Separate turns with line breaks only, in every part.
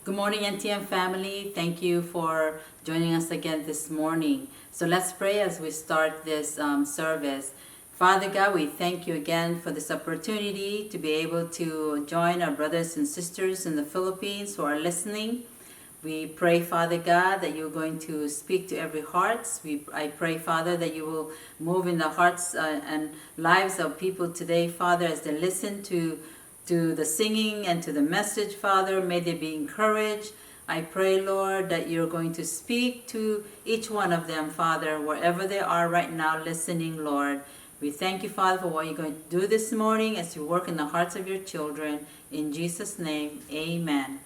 Good morning, NTM family. Thank you for joining us again this morning. So let's pray as we start this service. Father God, we thank you again for this opportunity to be able to join our brothers and sisters in the Philippines who are listening. We pray, Father God, that you're going to speak to every heart. I pray, Father, that you will move in the hearts and lives of people today, Father, as they listen to the singing and to the message, Father. May they be encouraged. I pray, Lord, that you're going to speak to each one of them, Father, wherever they are right now listening, Lord. We thank you, Father, for what you're going to do this morning as you work in the hearts of your children. In Jesus' name, amen.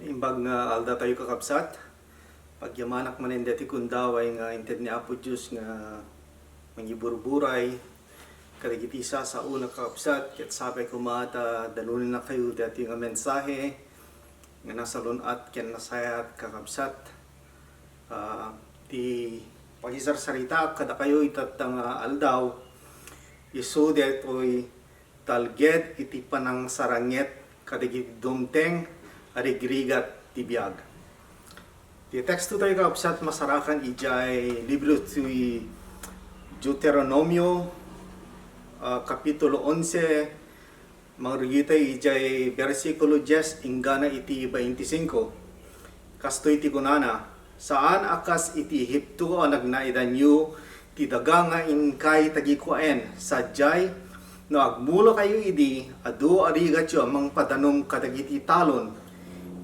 Imbag nga alda tayo kakabsat, pagyamanak manindeti kundaw ay nga inted ni Apo Diyos nga mangibur-buray, kadagiti sa una kakabsat, ket sabi ko mata danunin na kayo dati nga mensahe nga nasa lunat ken nasayat kakabsat. Ti pagisarsarita kada kayo itatang aldaw isu detoy talged iti panang saranget kadagiti dumteng arigrigat ti biag. Ti teksto tayo kakabsat masarakan ijay libro ti Deuteronomio Kapitulo 11 mangrigitay ijay versikulo 10 ingana iti 25. Kastoy ti kunana, saan akas iti Ehipto nagnaidanyo ti daga nga inkay tagikuaen sadyay no agmulo kayo idi adu arigatyo amang padanom kadagiti talon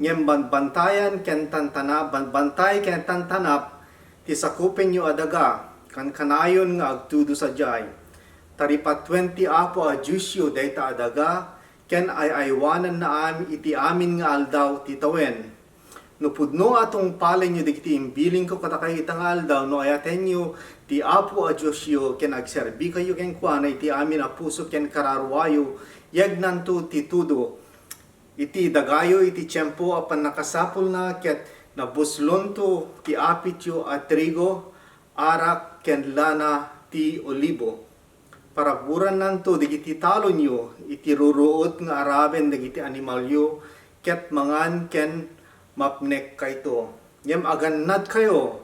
ngem bantayan ken tantanap bantay ken tantanap ti sakupin nyo adaga kan kanayon nga agtudo sadyay taripat 20 apo a Jusyo dayta adaga ken aywanan na iti amin nga aldaw ti tawen. No pudno atong palen nyo digiti imbiling ko katakay itang aldaw no ayaten nyo ti apo a Jusyo ken agserbi kayo ken kuana iti amin a puso ken kararwayo yagnanto ti tudo. Iti dagayo iti tiyempo apan nakasapol na ket nabuslonto ti apityo a trigo arak ken lana ti olibo. Paraburan nanto digiti talo nyo iti ruruot nga araben digiti animalyo ket mangan ken mapnek kayto. Ngem agannad kayo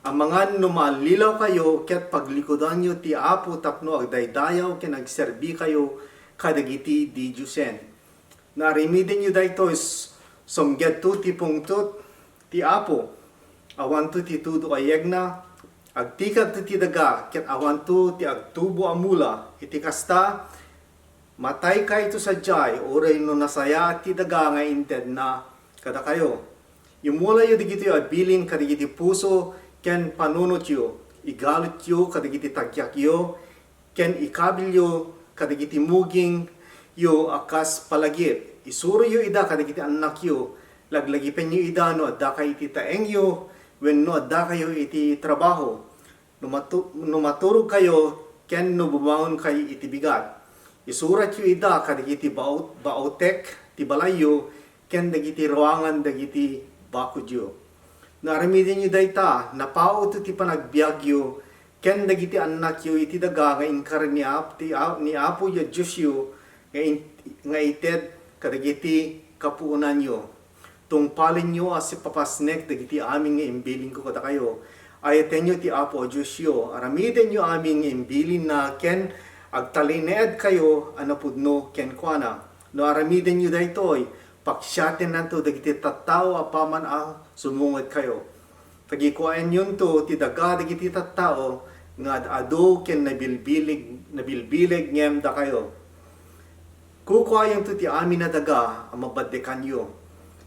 amangan no malilaw kayo ket paglikodan nyo ti apo tapno agdaydayaw ken agserbi kayo kadagiti di Diyosen. Narimidin nyo dayto somgyadto ti pungtot ti apo awanto ti tudo ayegna agtikad ti daga ket awanto ti agtubo amula iti kasta matay kay to sadyay oray no nasaya ti daga nga inted na kada kayo imula yu digiti abilin kadigiti puso ken panunot yu igalot yu kadigiti tagyak yu ken ikabilyo kadigiti muging yu akas palagip isuro yu ida kadigiti anak yu laglagipen yu ida no adda kay iti taeng yu wenno adda kayo iti trabaho no maturog kayo ken no bumangon kay iti bigat isurat yu ida kadagiti baotek ti balayo ken dagiti ruangan dagiti bakudyo naramidin yu dayta napao ti panagbiagyo ken dagiti anak yu iti daga nga inkar ni apo ya Jusyo nga ited kadagiti kapuunan yu tungpalin nyo as papasnek dagiti aming nga imbiling ko kada kayo ayaten nyo ti apo Jusyo aramiden nyo aming nga imbilin na ken agtalined kayo anapudno ken kuana no aramiden nyo daytoy paksyaten nanto dagiti tattao apaman sumungod kayo tagikuan yun to ti daga dagiti tattao nga adu ken nabilbilig ngem da kayo kukuayan to ti amin na daga amabaddekan yo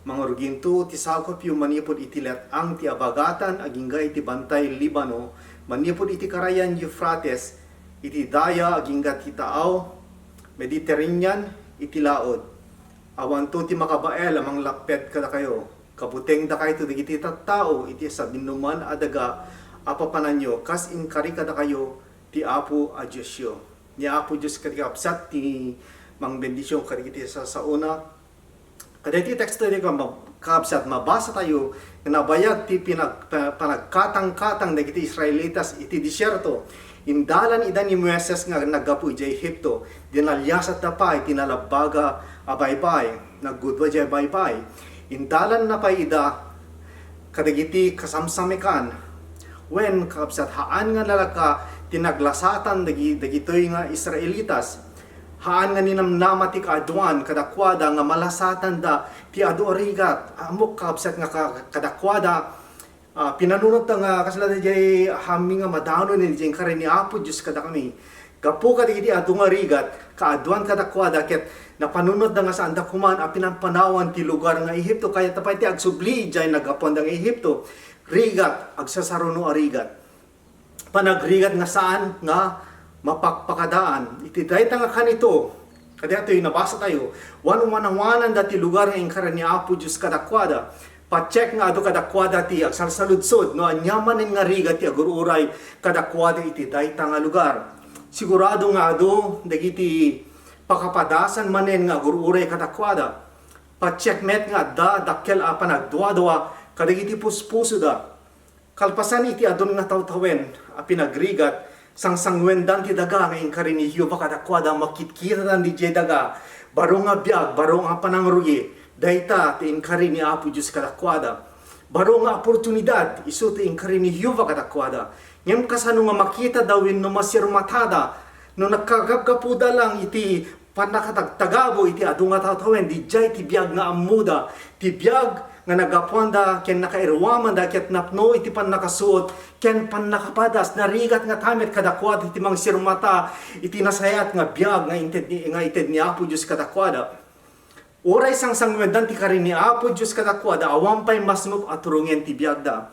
mga ruginto ti sakop yu manipod itilet ang ti abagatan agingga iti bantay Libano manipod iti karayan Euphrates iti daya agingga ti taaw Mediterranean iti laod awanto ti makabael amang lapet kada kayo kabuteng da kayo digiti tattao iti sabinuman adaga apapanan nyo kas inkari kada kayo ti apo a Jusyo ni apo Diyos kadikapsat ti mang bendisyon kadikiti sa una. Kaditi teksto ni kakabsat mabasa tayo na nabayag ti panagkatang-katang na iti Israelitas iti disyerto. Indalan ida ni Moises nga naggapu iti Ehipto. Dinalyasat na pa iti nalabaga abaybay. Naggudwa iti abaybay. Indalan na pa ida kadagiti kasamsamikan. When kakabsat haan nga lalaka tinaglasatan dagitoy nga Israelitas. Haan nga ninamnama ti kaaduan kadakwada nga malasatan da ti adu arigat amok kakabsat nga kadakwada pinanunot nga kasalatan jay hami nga madano ni jay kare ni apo Diyos kada kami gapo kadagiti adu nga arigat kaaduan kadakwada ket napanunot da nga saan da kuman a pinampanawan ti lugar nga Ehipto kaya tapay ti agsubli jay nagapon da nga Ehipto rigat agsasaruno arigat panagrigat nga saan nga mapakpakadaan. Iti dayta nga kanito. Kaya ito yung nabasa tayo. Wanwanan dati lugar ng ingkaran ni Apo Diyos kadakwada. Pa-check nga ado kadakwada ti agsalsaludsod. No, anyaman nga riga ti agururay kadakwada iti dayta nga lugar. sigurado nga ado dagiti pakapadasan manen nga gururay kadakwada. Pa-checkmate nga da dakkel apan nagduwa-duwa kadagiti puspuso da. Kalpasan iti adon nga tawtawen a pinagrigat sangsangwendan ti daga nga inkari ni Jehova kadakwada makitkita dan di jay daga baro nga biag baro nga panangrugi dayta ti inkari ni Apo Diyos kadakwada baro nga oportunidad isu ti inkari ni Jehova kadakwada ngem kasano nga makita dawin no masirmatada no nagkagapgapuda lang iti panakatagtagabo iti adu nga tawtawen di jay ti biag nga amuda ti biag nga nagapuanda ken nakairwaman da ket napno iti pan nakasuot ken pan nakapadas narigat nga tamet kadakwada iti mang sirmata iti nasayat nga biag nga ited ni Apo Dios kadakwada oray sangsangwendan ti karin ni Apo Dios kadakwada awampay masnup at turungen ti biag da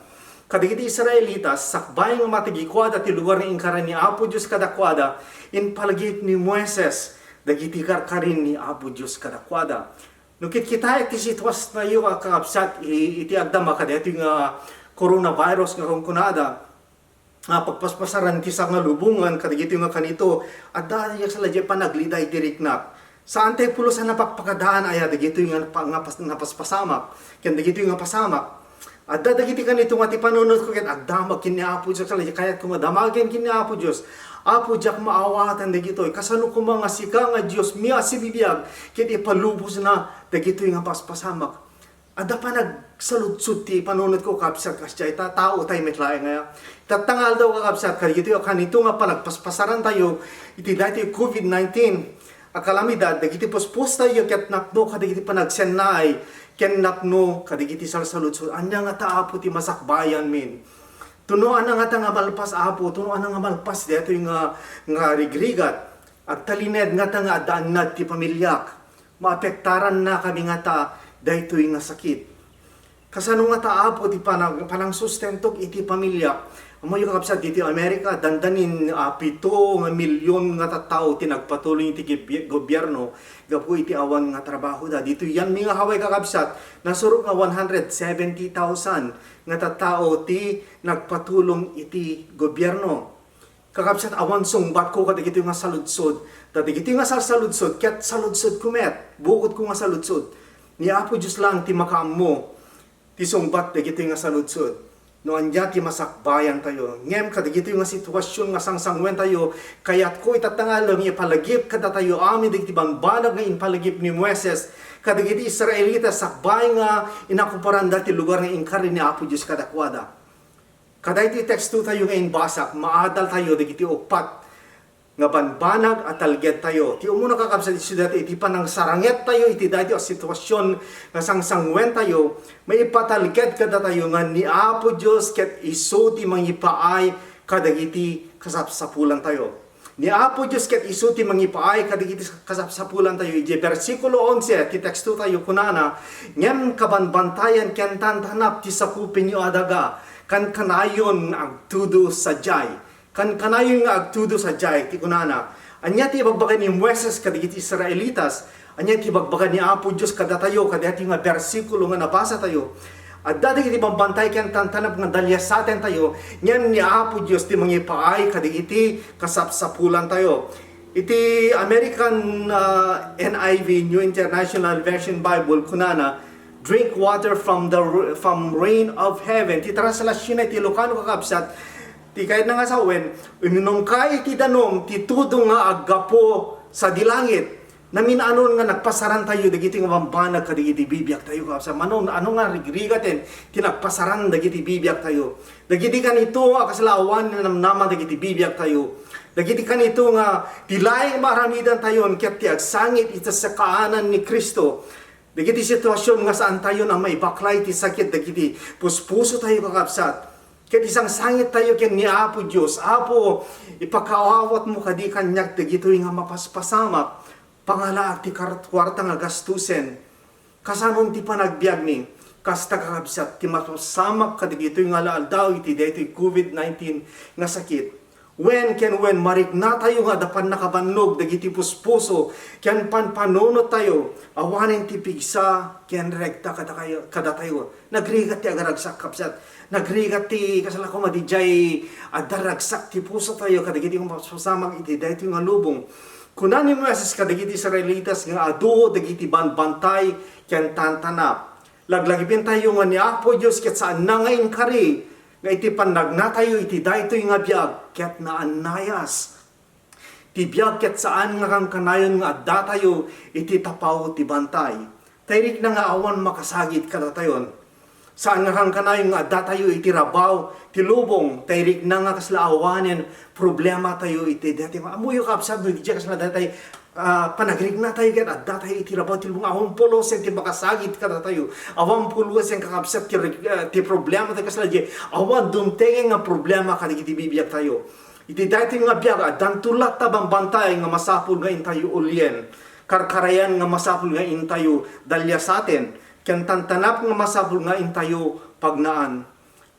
kadagiti Israelitas sakbay nga matigikwada ti lugar ni ingkaran ni Apo Dios kadakwada in palagip ni Moises dagiti karin ni Apo Dios kadakwada. Nukit kita iti sitwas na iyo kakapsat iti agdama kadeto yung coronavirus nga kung kunada pagpaspasaran ti sa nga lubungan kadagito yung kanito at dahil yung saladya pa nagliday diriknak saan tayo pulo sa napagpakadaan ay dagito yung napaspasamak kaya dagito yung pasamak at dadagiti kanito nga ti panunod ko kaya agdamag kini Apo Diyos saladya kaya kung madamagin kini Apo Diyos Apo Diyak maawatan dagito kasano ko mga sika nga Dios miya si bibiyag ket ipalubos na dagito nga paspasamak ada pa nagsaludsud ti panunod ko kapsat kasya ita tao tay metlae nga tatangal daw kapsat kadagito kanito nga pa nagpaspasaran tayo iti dati COVID-19 a kalamidad dagiti puspos tayo ket napno kadagiti pa nagsennay ken napno kadagiti salsaludsud anya nga taapo ti masakbayan min tunuan nga nga malpas Apo, tunuan nga malpas dito yung nga rigrigat. At talined nga nga daan na ti pamilyak. Maapektaran na kami nga ta dito yung nga sakit. Kasano nga ta Apo ti panang sustentog iti pamilyak. Amo yung kapsat dito Amerika, dandanin 7 milyon nga tattao tinagpatuloy iti gobyerno gapu iti awan nga trabaho da. Dito yan mga haway kakapsat, nasuro nga 170,000 nga tattao ti nagpatulong iti gobyerno. Kakapsat awan sungbat ko kadagito nga saludsod. Kadagito nga saludsod, ket saludsod kumet, bukod ko nga saludsod. Ni Apo Diyos lang ti makaammo, ti sungbat dagito nga saludsod. No anya ti masakbayan tayo. Ngem kadagito nga sitwasyon nga sangsangwen tayo, kayat ko itatangalang ipalagip kada tayo amin dagiti banbanag nga inpalagip ni Moises. Kadagiti Israelita sakbay nga inakuparan dati lugar nga inkari ni Apo Diyos kadakwada. Kadagiti teksto tayo nga inbasak, maadal tayo dagiti upat nga banbanag at talged tayo. Ti umuna kakabsat iti dati iti panang saranget tayo iti dati o sitwasyon nga sangsangwen tayo may ipatalged kada tayo nga ni Apo Diyos ket isu ti mangipaay kadagiti kasapsapulan tayo. Ni Apo Diyos ket isu ti mangipaay kadagiti kasapsapulan tayo. Iti versikulo 11 ti teksto tayo kunana ngem kabanbantayan ken tantanap ti sakupin yu adaga kan kanayon agtudo sa jay. Kan kanayon nga agtudo sa jay ti kunana anya ti bagbagan ni Moises kadagiti Israelitas anya ti bagbagan ni Apo Dios kada tayo kadati nga bersikulo nga nabasa tayo at dadagiti bambantay ken tantanap nga dalyasaten tayo ngem ni Apo Dios ti mangipaay kadagiti kasapsapulan tayo. Iti American NIV New International Version Bible kunana drink water from rain of heaven. Ti translasyon na ti Ilocano kakabsat ti kahit na nga sawen, uminom kay ti danom, ti tudo nga aggapo sa dilangit. Namin anon nga nagpasaran tayo, dagiti nga bambanag ka dagiti bibiyag tayo. Sa manon, ano nga rigrigaten, ti nagpasaran dagiti bibiyag tayo. Dagiti kanito nga kasalawan na namnaman dagiti bibiyag tayo. Dagiti kanito nga tilaing maramidan tayo, ket ti agsangit ita sa kaanan ni Kristo. Dagiti sitwasyon nga saan tayo na may baklay ti sakit, dagiti puspuso tayo kakabsat. Ket isang sangit tayo ken ni Apo Dios. Apo, ipakaawat mo kadi kanyak dagito nga mapaspasamak. Pangalaak ti kwarta nga gastusen. Kasanon ti panagbiag ni kasta kakabsat ti mapasamak kadagito nga laaldaw iti daytoy COVID-19 nga sakit. When marikna tayo nga dapan nakabanlog dagiti puspuso ken panpanunot tayo awanen ti pigsa ken rekta kada tayo nagrigat ti agaragsak kapsat nagrigat ti kasala ko madijay adaragsak ti puso tayo kadagiti pasamang iti daytoy nga lubong kunani mo asas kadagiti Israelitas nga adu dagiti banbantay ken tantanap laglagipin tayo nga ni Apo Dios ket saan nangain kari nga iti panagnatayo iti daytoy nga biag ket naanayas ti biag ket saan nga kang kanayon nga adda tayo iti tapaw ti bantay tayrik na nga awan makasagit kada tayon saan nga kang kanayon nga adda tayo iti rabaw ti lubong tayrik na nga kasla awanen problema tayo iti dati amuyo kapsat no iti kasla dati panagrig na tayo ket adda tayo iti rabaw ti lubong awang pulos ti makasagit kada tayo awang pulos ang kakapsat ti problema tayo kasla di awan dumtenge nga problema kada iti bibiyag tayo iti dati nga biag addan tulat tabang bantay nga masapul nga intayo ulyen karkarayan nga masapul nga intayo dalya sa atin ken tantanap nga masapul nga intayo pagnaan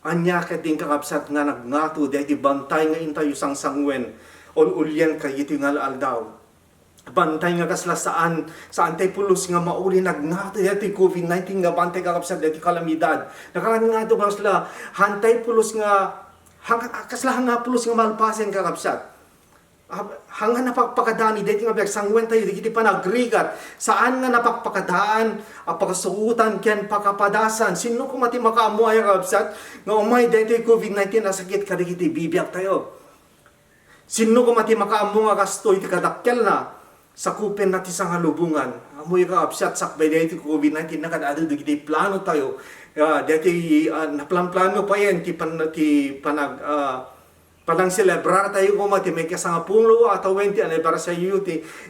anya ket din kakapsat nga nagngato dati bantay nga intayo sangsangwen ulyen kayiti nga aldaw bantay nga kasla saan tayo pulos nga mauli nagngato dati COVID-19 nga bantay kakapsat dati kalamidad nakangato kasla hantay pulos nga kasla nga pulos nga malpasen kakapsat hanga napagpakadani dati nga biag sangwen tayo diti panagrigat saan nga napagpakadaan pagkasuutan ken pakapadasan sino ko mati makaamuay kakapsat nga umay dati COVID-19 na sakit kadagiti bibiyag tayo sino ko mati makaamu nga kasto iti kadakkel na sakupin natin sa halubungan. Amoy ka apsat sakbay dito COVID-19 na kadado dito plano tayo. Dito naplan-plano pa yan panang celebrar tayo kung mati may kasanga pulo at 20 anniversary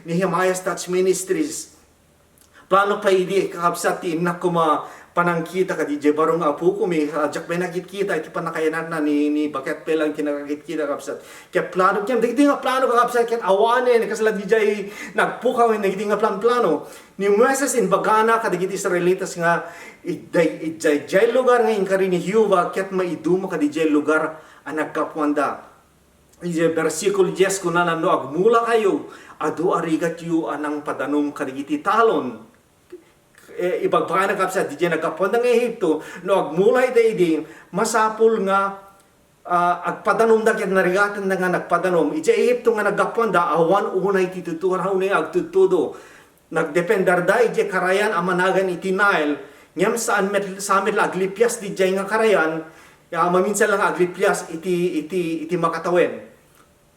ni Himayas Touch Ministries. Plano pa hindi kakapsat ti inak ko panangkita ka di barong apu ko may jak may nakikita iti panakayanan na ni bakit pelang kinakakita kapsat kaya plano kaya digdi nga plano kapsat kaya awanen kasala di jay nagpukaw digdi nga plano ni Moses in bagana kadigiti Israelitas nga jay lugar nga inkari ni Hiuba kaya maiduma ka di jay lugar ang nagkapwanda ije versikulo 10 kunanan no agmula kayo adu arigat yu anang padanom kadigiti talon ibagpaka na kapsat di dyan nagkapon ng Ehipto no agmulay daiding masapul nga agpadanom da kaya narigatan na nga nagpadanom iti Ehipto nga nagkapon da awan unay tituturan unay agtutudo nagdependar da iti karayan amanagan iti Nile ngam saan samit aglipyas di dyan nga karayan maminsan lang aglipyas iti makatawen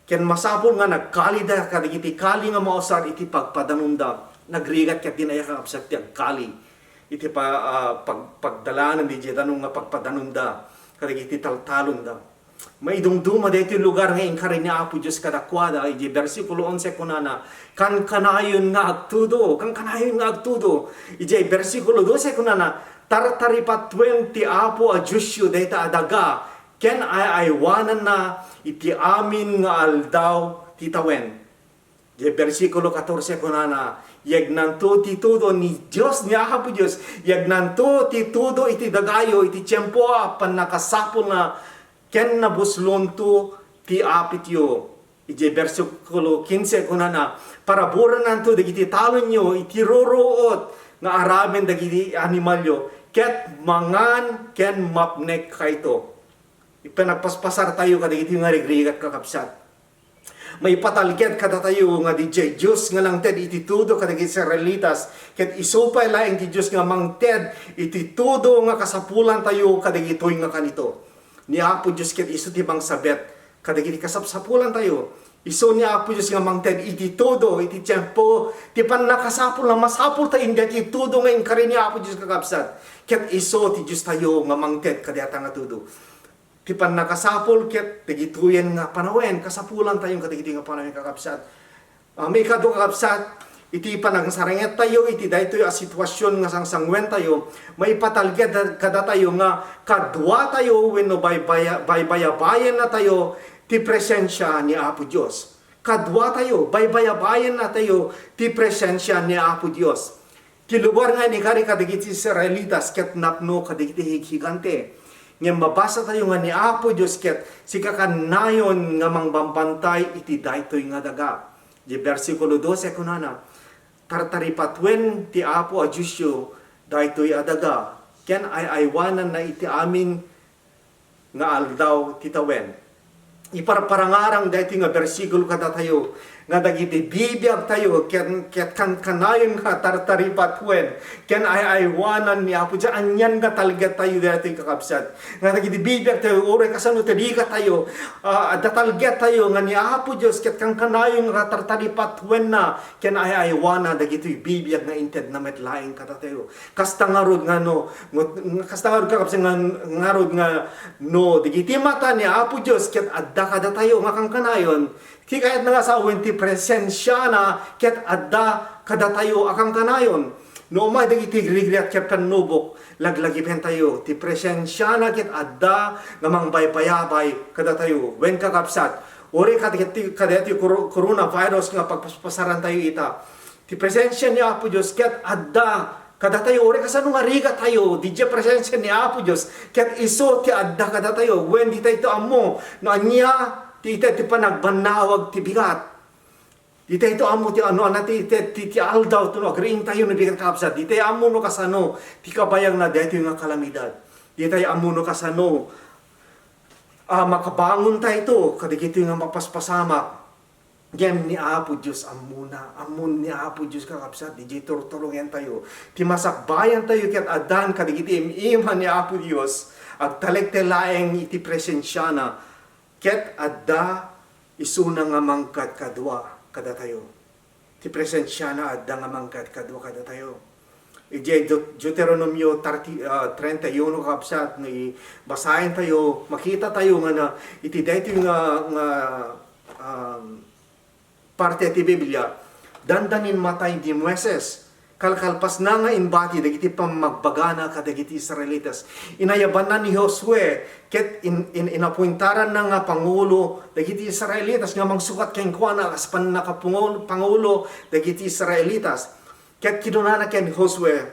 ken masapul nga nagkali da kadagiti kali nga mausar iti pagpadanom da nagrigat ket dinaya ka kapsat ti agkali iti pagdalaan di tanong nga pagpadanom da kadagiti taltalon da maidumduma daytoy lugar nga inkari ni Apo Dios kadakwada iti bersikulo 11 kunana kan kanayon nga agtudo iti bersikulo 12 kunana tartaripat 20 Apo a Diosyo dayta adaga ken aywanan na iti amin nga aldaw titawen iti bersikulo 14 kunana yagnanto ti tudo ni Dios ni Apo Dios yagnanto ti tudo iti dagayo iti tiempo pan nakasapol na ken nabuslonto ti apityo iti bersikulo 15 kunana para buran nanto dagiti talon nyo iti roroot nga araben dagiti animalyo ket mangan ken mapnek kayto ipanagpaspasar tayo kadagiti nga rigrigat kakapsat may patalket kada tayo nga di Diyos nga lang ted iti tudo kadagiti Israelitas ket isupay laeng ti Diyos nga mangted iti tudo nga kasapulan tayo kadagitoy nga kanito ni Apo Diyos ket isu ti bang sabet kadagiti kasapsapulan tayo isu ni Apo Diyos nga mangted iti tudo iti tiempo ti pannakasapul na masapul tayo iti tudo nga inkari ni Apo Diyos kakapsat ket isu ti Diyos tayo nga mangted kadata nga tudo ti pannakasapul ket dagitoyen nga panawen kasapulan tayong kadagiti nga panawen kakapsat may kado kakapsat iti panangsarenget tayo iti daytoy a sitwasyon nga sangsangwen tayo may patalged kada tayo nga kadwa tayo wenno baybayabayan na tayo ti presensya ni Apo Dios kadwa tayo baybayabayan na tayo ti presensya ni Apo Dios ti lugar nga ni kari kadagiti Israelitas ket napno kadagiti higante Nga mabasa tayo nga ni Apo Diyos ket sikakanayon nga mangbambantay iti daytoy nga daga. Di versikulo 12 kunana, tartaripatwen ti Apo a Diyosyo daytoy adaga. Ken ay aywanan na iti amin nga aldaw titawen. Iparparangarang daytoy nga bersikulo kada tayo nga dagiti bibiyag tayo ket kanayon nga tartaripatwen ken ay aywanan ni Apo Diyos anyan nga talget tayo daytoy kakabsat nga dagiti bibiyag tayo oray kasano tadika tayo datalget tayo nga ni Apo Diyos ket kanayon nga tartaripatwen na ken ay aywanan dagiti bibiyag nga inted na metlaeng kada tayo kasta ngarod nga no kasta ngarod kakabsat nga ngarod nga no dagiti mata ni Apo Diyos ket adda kada tayo nga kanayon kayat nga sa ti presensya na ket adda kada tayo akang kanayon. No umay dagiti grigriat ket panubok laglagipen tayo. Ti presensya na ket adda nga mangbaybayabay kada tayo. Wen kakapsat. Ori kadati coronavirus nga pagpasaran tayo ita. Ti presensya ni Apo Dios ket adda kada tayo ori kasano nga riga tayo DJ presensya ni Apo Dios ket iso ti adda kada tayo. Wen di tayo amo no anya ti panagbanawag ti bigat. Di tayo amo ti ano anati ti aldaw to no green tayo no bigat kapsa. Di tayo amo no kasano ti kabayang na dito nga kalamidad. Di tayo amo no kasano makabangon tayo to kadigito nga mapaspasamak. Gem ni Apo Diyos amuna. Amun ni Apo Diyos kakapsat. Di turturungan tayo. Ti masakbayan tayo ket adan kadigiti iman ni Apo Diyos. Agtalek laeng iti presensya na ket adda isuna nga mangkat kadwa kada tayo. Ti presensya na adda nga mangkat kadwa kada tayo. Ije Deuteronomio 31 kapsat ni basahin tayo, makita tayo nga na iti dayto nga parte ti Biblia dandanin matay di Moises kalkalpas na nga inbati dagiti pamagbagana kadagiti Israelitas. Inayabanan ni Josue ket inapuintaran na nga pangulo dagiti Israelitas nga mangsukat ken kuana as pangulo dagiti Israelitas. Ket kinunana ken Josue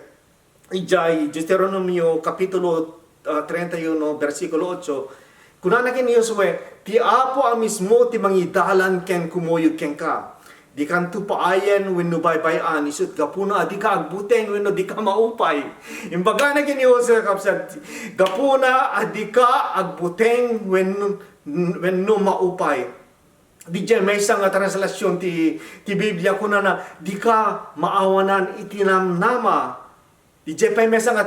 ijay Deuteronomio kapitulo 31 bersikulo 8 kunana ken Josue ti Apo a mismo ti mangidalan ken kumuyog ken ka. Di kan tu paayen wenno baybayan isut gapuna di ka agbuteng wenno di ka maupay. Imbaga na kini Jose kapsat gapuna adi ka agbuteng wenno maupay. Di dyan may isang translasyon ti Biblia kuna na di ka maawanan itinamnama. Di dyan may isang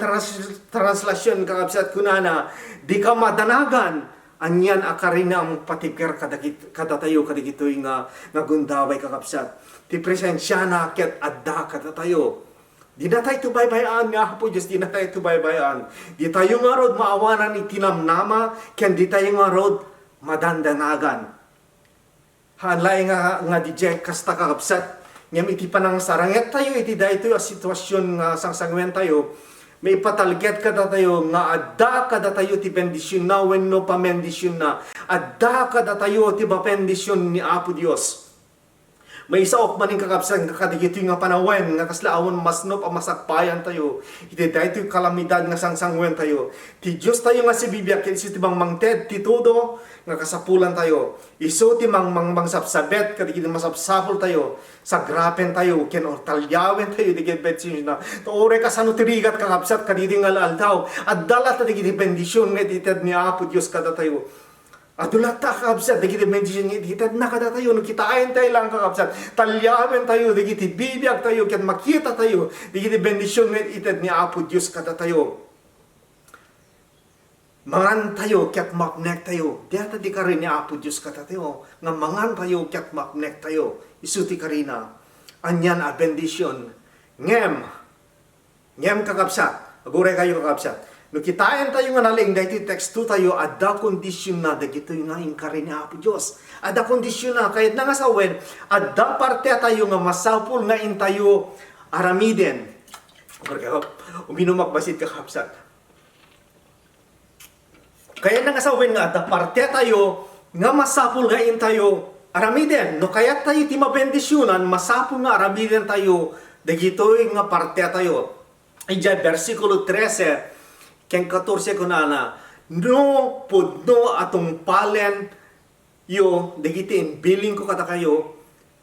translasyon kakapsat kuna na di ka madanagan. Anyan akarina ang patikir kada tayo kadigitoy nga gundaway kakapsat. Ti presensya na ket adda kada tayo. Di na tayo tubaybayan nga Apo Diyos, di na tayo tubaybayan. Di tayo nga rod maawanan itinamnama, ken di tayo nga rod madandanagan. Hanlay nga di jay kasta kakapsat. Ngam iti panang saranget tayo, iti dahito yung sitwasyon nga sangsangwen tayo. May patalget kada tayo nga adda kada tayo ti bendisyon na wenno pamendisyon na. Adda kada tayo ti bapendisyon ni Apo Dios. May isaok maning kakabsan kadigito nga panawen nga kaslaawon masno pamasakpayan tayo. Iti dayto kalamidad nga sangsangwen tayo. Ti Dios tayo nga si Biblia ken ti bang mangted ti todo nga kasapulan tayo. Isu ti mangsapsabet kadigito masapsapol tayo. Sagrapen tayo ken talyawen tayo di betsin na. Ore kasano tirigat kakabsat kadidi nga aldaw. Addalat ta digiti bendisyon nga ited ni Apo Dios kada tayo. Adulat ta kakabsat digiti bendisyon nga ited na kada tayo no kitain tayo lang kakabsat. Talyawen tayo digiti bibiyag tayo ken makita tayo digiti bendisyon nga ited ni Apo Dios kada tayo. Mangan tayo ket mapnek tayo. Diata di ka rin ni Apo Dios kada tayo. Nga mangan tayo ket mapnek tayo. Isuti karina. Anyan a bendisyon. Ngem kakabsat. Aguray kayo kakabsat. No kitain tayo nga naling dahiti teksto tayo adda kondisyon na dagito nga ingkari ni Apo Dios. Adda kondisyon na kahit nga sawen adda parte tayo nga masapul nga intayo aramiden. Uminumak basit kakabsat. Kaya nga sawen nga adda parte tayo nga masapul nga intayo aramiden. No kaya tayo ti mabendisyonan masapul nga aramiden tayo dagitoy nga parte tayo. Ijay versikulo 13 ken 14 kunana no pudno atong palen yo dagitin billing ko kata kayo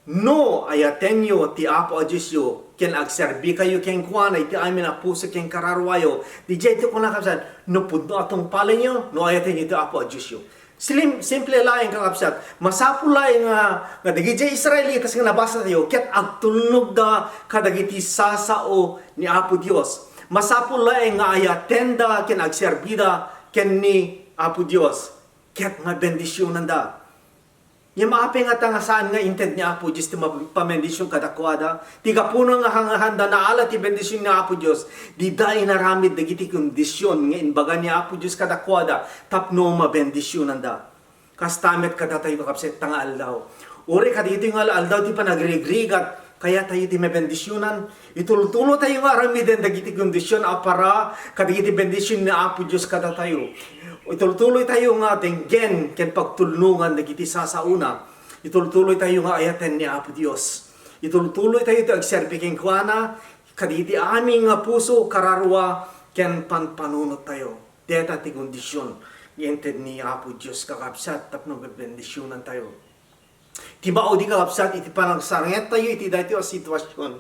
no ayatenyo ti apo a Diyos yo ken agserbi kayo ken kuana iti amin a puso ken kararwayo di jay ti kuna kapsat no pudno atong palen yo no ayatenyo ti apo a Diyos yo. Simple laing kakapsat masapul laing nga dagiti Israelitas nga nabasa tayo ket agtulnog da kadagiti sasao ni apo Dios. Masapul laing nga ayatenda ken agserbida ken ni apo Dios ket nga bendisyonan da. Yung maapi nga nga saan nga intent ni Apo Diyos ti pamendisyon kadakwada. Ti kapuno nga hangahanda na ala ti bendisyon ni Apo Diyos. Di da inaramid dagiti kondisyon nga inbaga ni Apo Diyos kadakwada. Tapno mabendisyonan da. Kastamet kada tayo kakapset tanga aldaw. Uri kadito yung aldaw ti panagrigrigat. Kaya tayo ti mabendisyonan. Itulo-tulo tayo nga aramiden dagiti kondisyon para kadagiti bendisyon ni Apo Diyos kada tayo. Ituloy tayo nga tenggen ken pagtulungan dagiti sasauna. Ituloy tayo nga ayaten ni Apo Dios. Ituloy tayo ti agserbi ken kuana kaditi aming nga puso kararwa ken panpanunot tayo. Deta ti kondisyon yented ni Apo Dios kakabsat tapno bendisyonan tayo. Ti bao di kakabsat iti panagsaranget tayo iti dayto a sitwasyon.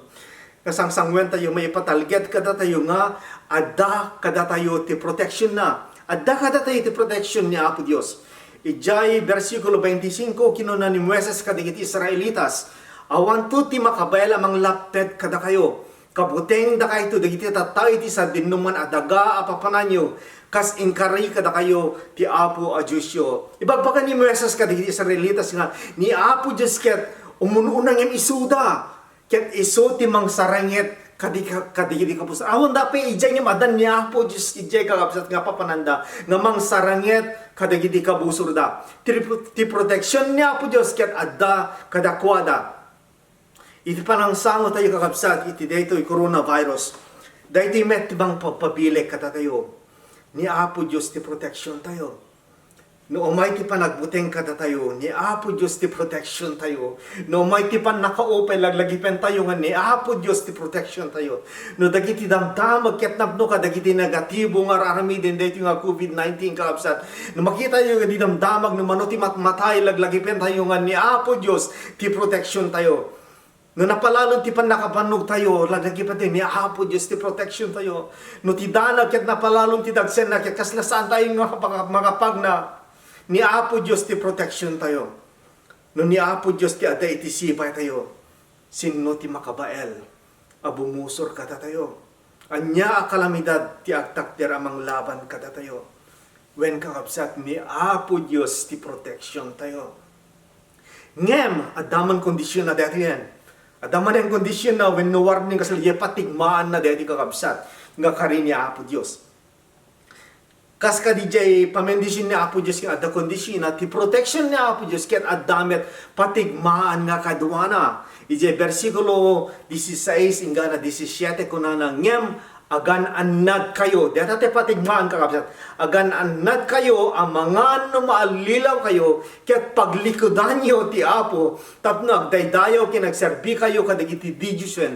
Kasangsangwen tayo may patalget kada tayo nga adda kada tayo ti protection na. Adda kada tayo ti protection ni Apo Dios. Ijay versikulo 25 kinuna ni Moises kadagiti Israelitas. Awan to ti makabayla mang lapted kada kayo. Kabuteng da kayo dagiti tatay ti sa dinuman adaga apapananyo. Kas inkari kada kayo ti Apo a Diyos yo. Ibagbagan ni Moises kadagiti Israelitas nga ni Apo Diyos ket umununang yung isuda. Ket iso ti mang saranget kadigi kapus. Awan dapat ijay ni madan niya po Diyos ijay kakapsat nga papananda nga mang saranget kadagiti kabusur da. Ti protection niya po Diyos ket adda kadakwada. Iti panang sango tayo kakapsat iti daytoy coronavirus. Daytoy met bang pagpabilik kata tayo. Ni Apo Diyos ti protection tayo. No umay ti panagbuteng kada tayo, ni Apo Diyos ti protection tayo. No umay ti pan naka-open laglagipen tayo nga ni Apo Diyos ti protection tayo. No dagiti damdamag ket napno ka dagiti negatibo nga raramiden dayto nga COVID-19 kaapsat. No makita yo nga di damdamag no mano ti matmatay laglagipen tayo nga ni Apo Diyos ti protection tayo. No napalalong ti pan nakapanog tayo, laglagipen tayo ni Apo Diyos ti protection tayo. No ti danag ket napalalong ti dagsen na ket kaslasaan tayo nga makapag na ni Apo Diyos ti protection tayo. No ni Apo Diyos ti ada iti sipay tayo. Sinno ti makabael. Abumusor kata tayo. Anya a kalamidad ti agtakder amang laban kata tayo. When kakabsat ni Apo Diyos ti protection tayo. Ngem, adaman kondisyon na dati yan. Adaman yung kondisyon na when no warning kasalye patigmaan na dati kakabsat. Nga karin ni Apo Diyos. Kas ka DJ pamendisyon ni Apo Diyos nga ada kondisyon na ti protection ni Apo Diyos ket addamet patigmaan nga kaduana. DJ versikulo 16 ingana 17 kunana ngem agan annad kayo. Deta te patigmaan kakabsat. Agan annad kayo ang mga no maalilaw kayo ket paglikudan nyo ti Apo tapno agdaydayo kinagserbi kayo kadagiti dijusen.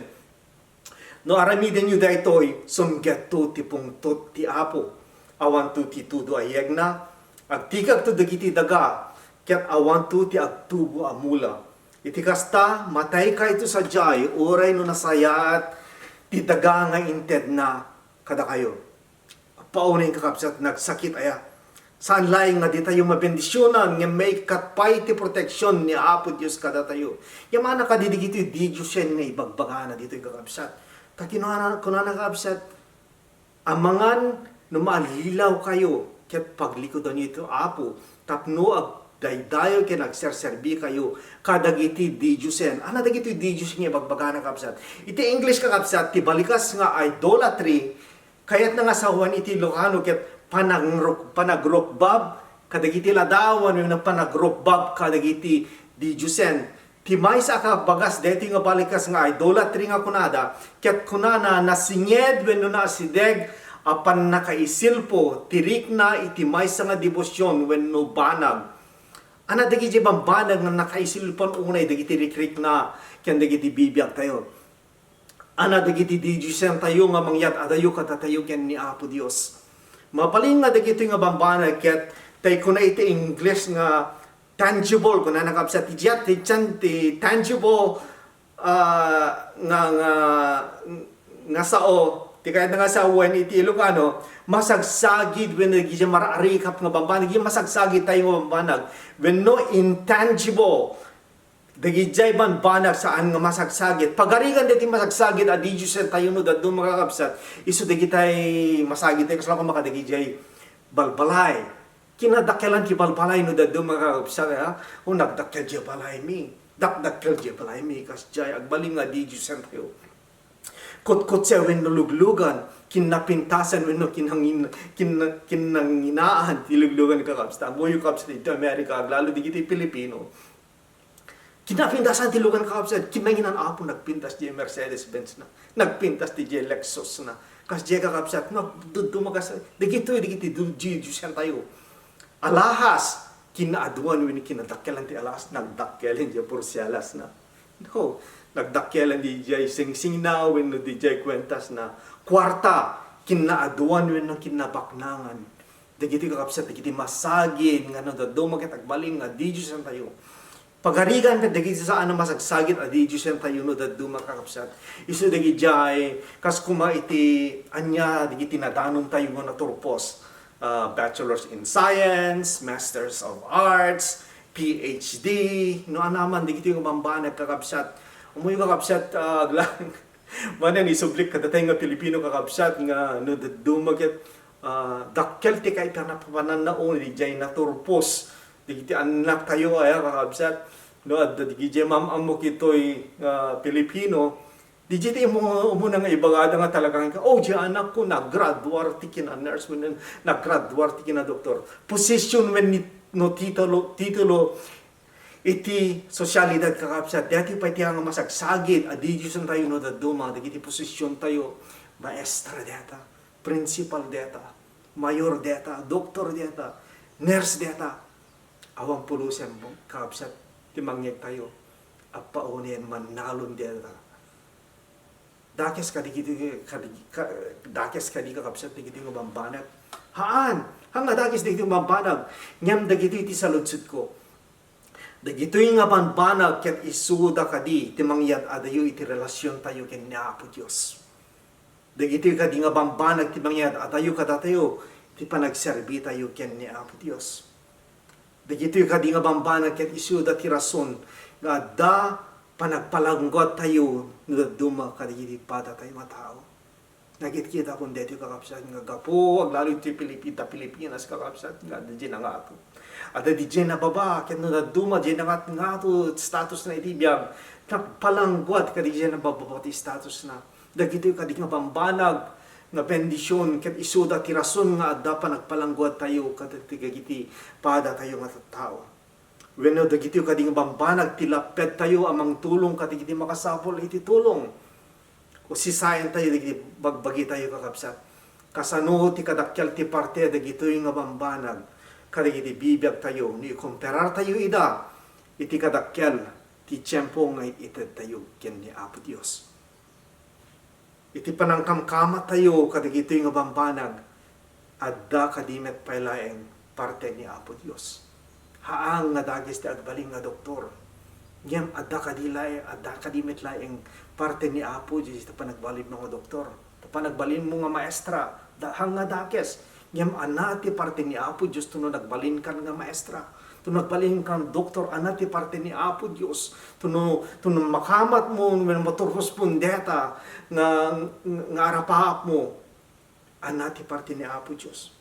No aramiden nyo daytoy sumgetto ti pungtot ti Apo. Awan to ti tudo ayeg na, agtikag to dagiti daga, ket awan to ti agtubo amula. Iti kasta, matay ka ito sa jay, oray no nasayaat, ti daga nga inted na kada kayo. Paunay kakapsat, nagsakit aya. Saan laing nga di tayo mabendisyonan, nga may katpay ti proteksyon ni Apo Diyos kada tayo. Yamana ka di dito di Diyosyen nga ibagbagana dito yung kakapsat. Kakinuha na kakapsat, amangan, no maalilaw kayo, ket paglikodan nito Apo, tapno agdaydayo ken agserserbi kayo, kadagiti dijusen. Ana dagiti dijus nga bagbagana kapsat. Iti English kakapsat, ti balikas nga idolatry, kayat nga sawan iti Ilocano ket panagrokbab, kadagiti ladawan yung panagrokbab kadagiti dijusen. Ti maysa ka bagas deti nga balikas nga idolatry nga kunada, ket kunana nasinged wenno na sideg apan nakaisilpo, tirik na iti maysa nga debosyon wenno banag. Ana dagiti banag nga nakaisilpon unay dagiti rikrik na ken dagiti bibiyag tayo. Ana dagiti dijusen tayo nga mangyat adayo katatayo ken ni Apo Dios. Mabaling nga dagito nga bambanag ket tay kuna iti English nga tangible kuna nakapsat ti jet ti chan ti tangible nga sao ti kaya nga sa when iti Ilocano masagsagid when nagija mararikap nga bambanag masagsagid tayo nga bambanag when no intangible dagijay banbanag saan nga masagsagid pagarigan diti masagsagid adi Diyos tayo no dadto makakapsat isu dagitay masagid tayo kasla ko makadagijay balbalay kinadakkelan ti balbalay no dadto makakapsat o nagdakkel di balay mi dakdakkel di balay mi kasjay agbaling nga di Diyos tayo kot sa when nuluglugan kinapintasan when no kinanginaan ti luglugan kakapsat mo yung kapsat dito Amerika lalo digiti Pilipino kinapintasan ti lugan kakapsat kinanginan apo nagpintas di Mercedes-Benz na nagpintas di Lexus na kas di kakapsat na dumagas digito di Diyos tayo alahas kinaaduan when kinadakkelan ti alahas nagdakkelan di Porcialas na no nagdakkelan di jay sing na when no di jay kwentas na kwarta kinaaduan when no kinabaknangan digiti kakapsat digiti masagin nga no dadto makitagbaling nga di Diyos tayo pagarigan ka dagiti sa ano masagsagit adi Diyos tayo no dadto makakapsat isu dagi jay kas kuma iti anya digiti nadanon tayo nga naturpos bachelors in science masters of arts PhD no anaman digiti nga bambanag kakapsat umuy kakapsat manan isublik kadatay nga Pilipino kakapsat nga no dumaget dakkel ti kay panapanan na di jay naturpos digiti anak tayo ay kakapsat no at digiti mamam mo kitoy Pilipino digiti mo nga ibagada nga talagang oh di anak ko naggraduar ti kina nurse when naggraduar ti kina doktor position when no titulo iti sosyalidad kakapsat dati pa iti nga masagsagid adi Diyos tayo no daduma dagiti posisyon tayo maestra deta principal deta mayor deta doktor deta nurse deta awang pulusan mo kakapsat ti mangyeg tayo appaunien man nalon deta dakes kadikiti dakes kadi kakapsat digiti nga bambanag haan hanga dakes digiti nga bambanag ngem dagiti iti saludsud ko dagitoy nga banbanag ket isuda kadi ti mangyat adayo iti relasyon tayo ken ni Apo Dios. Dagitoy kadi nga banbanag ti mangyat adayo kadatayo ti panagserbi tayo ken ni Apo Dios. Dagitoy kadi nga banbanag ket isuda ti rason nga da panagpalanggot tayo no duma kadi pada tayo matao. Nagit-kita kun deti kakapsat nga gapo aglalo ti Pilipinas kakapsat nga di na nga ato. Ada di dyan na baba, kaya na duma, dyan na nga ito, status na itibiyag, nagpalangguat ka di dyan na baba, ti status na. Dagito ka di nga bambanag, nga bendisyon, kaya isuda ti rason nga adda pa nagpalangguat tayo, kaya tigagiti pada tayo nga tao. When dagito ka di nga bambanag, tilapet tayo, amang tulong, kaya tigiti makasapol, iti tulong. O sisayan tayo, dagiti bagbagi tayo kakapsat. Kasano ti kadakyal ti parte, dagito yung nga bambanag, kadagiti bibiyag tayo, ni kumperar tayo ida, iti kadakkel, ti tiyempo nga ited tayo, ken ni Apo Dios. Iti panangkamkamat tayo, kadagito nga bambanag, adda kadimet pailaeng parte ni Apo Dios. Haang nga dagis ti agbaling nga doktor, ngem adda kadimet laeng parte ni Apo Dios, iti panagbalin mo nga doktor, iti panagbalin mo nga maestra, hang nga dakes, ngem anati parte ni Apo Dios tuno nagbalin kan nga maestra tuno nagbalin kan doktor anati parte ni Apo Dios tuno makamat mo when maturhos pundeta nga arapahap mo anati parte ni Apo Dios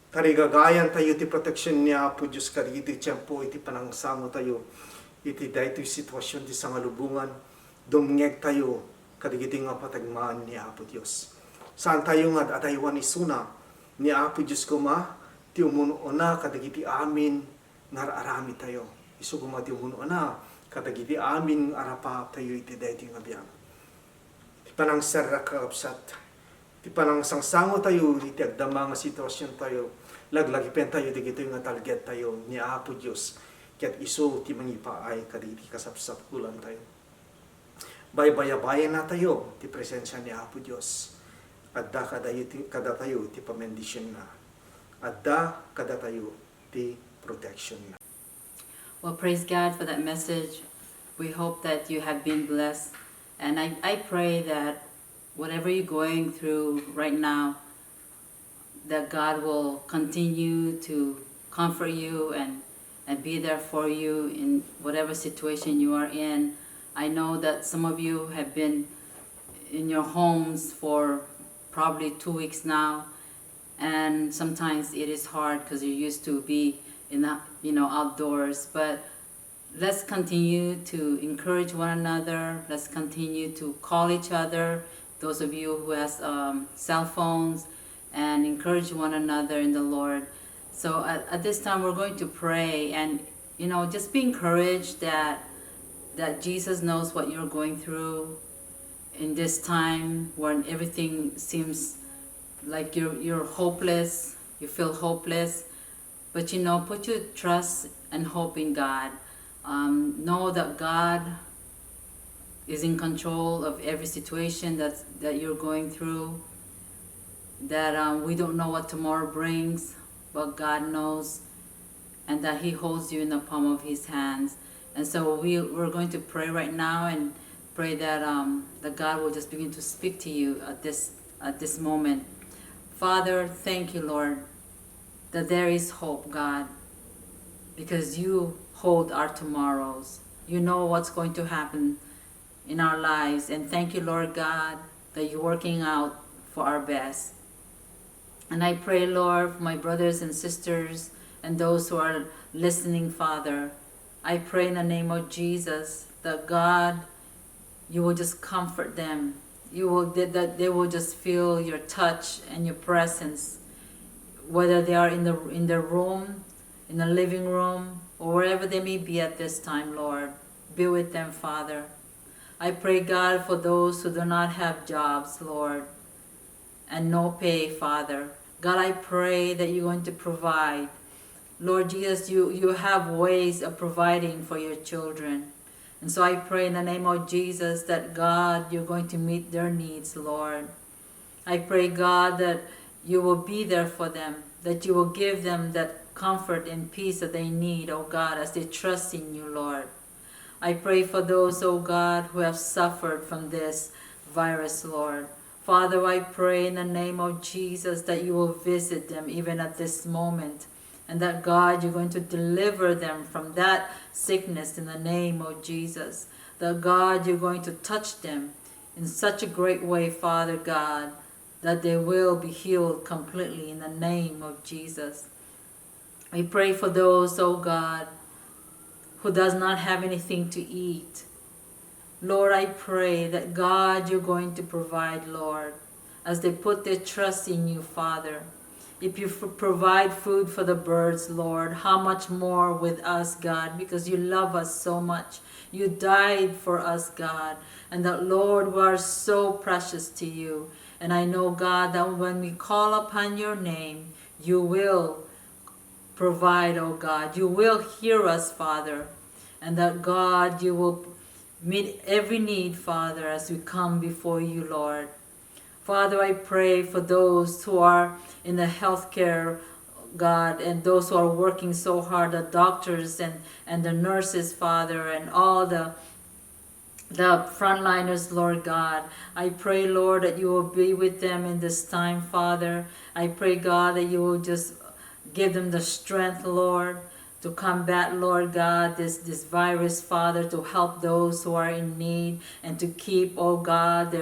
karigagayan tayo ti protection ni Apo Dios karigi tiyempo iti panangsango tayo iti daytoy sitwasyon ti sangalubungan dumngeg tayo karigi nga patagmaan ni Apo Dios. Saan tayo nga ataywan isuna ni Apo Diyos ko ma, ti umuno na kadagiti amin ngararami tayo. Isu ko ma ti umuno na kadagiti amin arapa tayo iti dayto nga biyang. Ti panang serra kakapsat, ti panang sangsango tayo, iti agdama nga sitwasyon tayo, laglagipen tayo, digito nga talget tayo ni Apo Diyos. Kaya't isu ti mangipaay kadagiti kasapsapkulan tayo. Baybayabayan na tayo, ti presensya ni Apo Diyos. Adda kadatayo ti pamendisyon na. Adda kadatayo ti protection na.
Well, praise God for that message. We hope that you have been blessed. And I pray that whatever you're going through right now, that God will continue to comfort you and be there for you in whatever situation you are in. I know that some of you have been in your homes for probably 2 weeks now, and sometimes it is hard because you're used to be in the, outdoors. But let's continue to encourage one another. Let's continue to call each other, those of you who has cell phones, and encourage one another in the Lord. So at this time we're going to pray, and just be encouraged that Jesus knows what you're going through in this time when everything seems like you're hopeless, you feel hopeless. But put your trust and hope in God. Know that God is in control of every situation that you're going through. That we don't know what tomorrow brings, but God knows, and that He holds you in the palm of His hands. And so we're going to pray right now and pray that that God will just begin to speak to you at this moment. Father, thank you, Lord, that there is hope, God, because you hold our tomorrows. You know what's going to happen in our lives. And thank you, Lord God, that you're working out for our best. And I pray, Lord, for my brothers and sisters and those who are listening, Father. I pray in the name of Jesus that God, you will just comfort them. That they will just feel your touch and your presence, whether they are in their room, in the living room, or wherever they may be at this time, Lord. Be with them, Father. I pray, God, for those who do not have jobs, Lord, and no pay, Father. God, I pray that you're going to provide. Lord Jesus, you have ways of providing for your children. And so I pray in the name of Jesus that, God, you're going to meet their needs, Lord. I pray, God, that you will be there for them, that you will give them that comfort and peace that they need, oh God, as they trust in you, Lord. I pray for those, oh God, who have suffered from this virus, Lord. Father, I pray in the name of Jesus that you will visit them even at this moment, and that, God, you're going to deliver them from that sickness in the name of Jesus. That, God, you're going to touch them in such a great way, Father God, that they will be healed completely in the name of Jesus. I pray for those, oh God, who does not have anything to eat. Lord, I pray that, God, you're going to provide, Lord, as they put their trust in you, Father. If you provide food for the birds, Lord, how much more with us, God, because you love us so much. You died for us, God, and that, Lord, we are so precious to you. And I know, God, that when we call upon your name, you will provide, oh God. You will hear us, Father, and that, God, you will meet every need, Father, as we come before you, Lord. Father, I pray for those who are in the healthcare, God, and those who are working so hard, the doctors and the nurses, Father, and all the frontliners, Lord God. I pray, Lord, that you will be with them in this time, Father. I pray, God, that you will just give them the strength, Lord, to combat, Lord God, this virus, Father, to help those who are in need and to keep, oh God,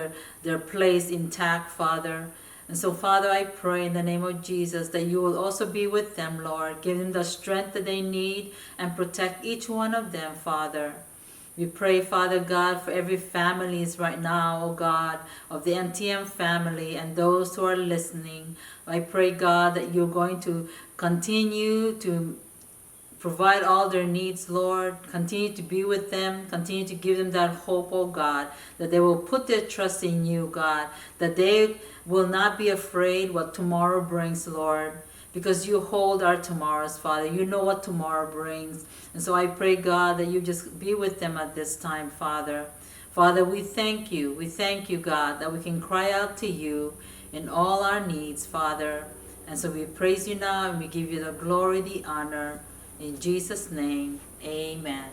their place intact, Father. And so, Father, I pray in the name of Jesus that you will also be with them, Lord. Give them the strength that they need and protect each one of them, Father. We pray, Father God, for every families right now, oh God, of the NTM family and those who are listening. I pray, God, that you're going to continue to provide all their needs, Lord. Continue to be with them. Continue to give them that hope, oh God, that they will put their trust in you, God, that they will not be afraid what tomorrow brings, Lord, because you hold our tomorrows, Father. You know what tomorrow brings. And so I pray, God, that you just be with them at this time, Father. Father, we thank you. We thank you, God, that we can cry out to you in all our needs, Father. And so we praise you now and we give you the glory, the honor. In Jesus' name, amen.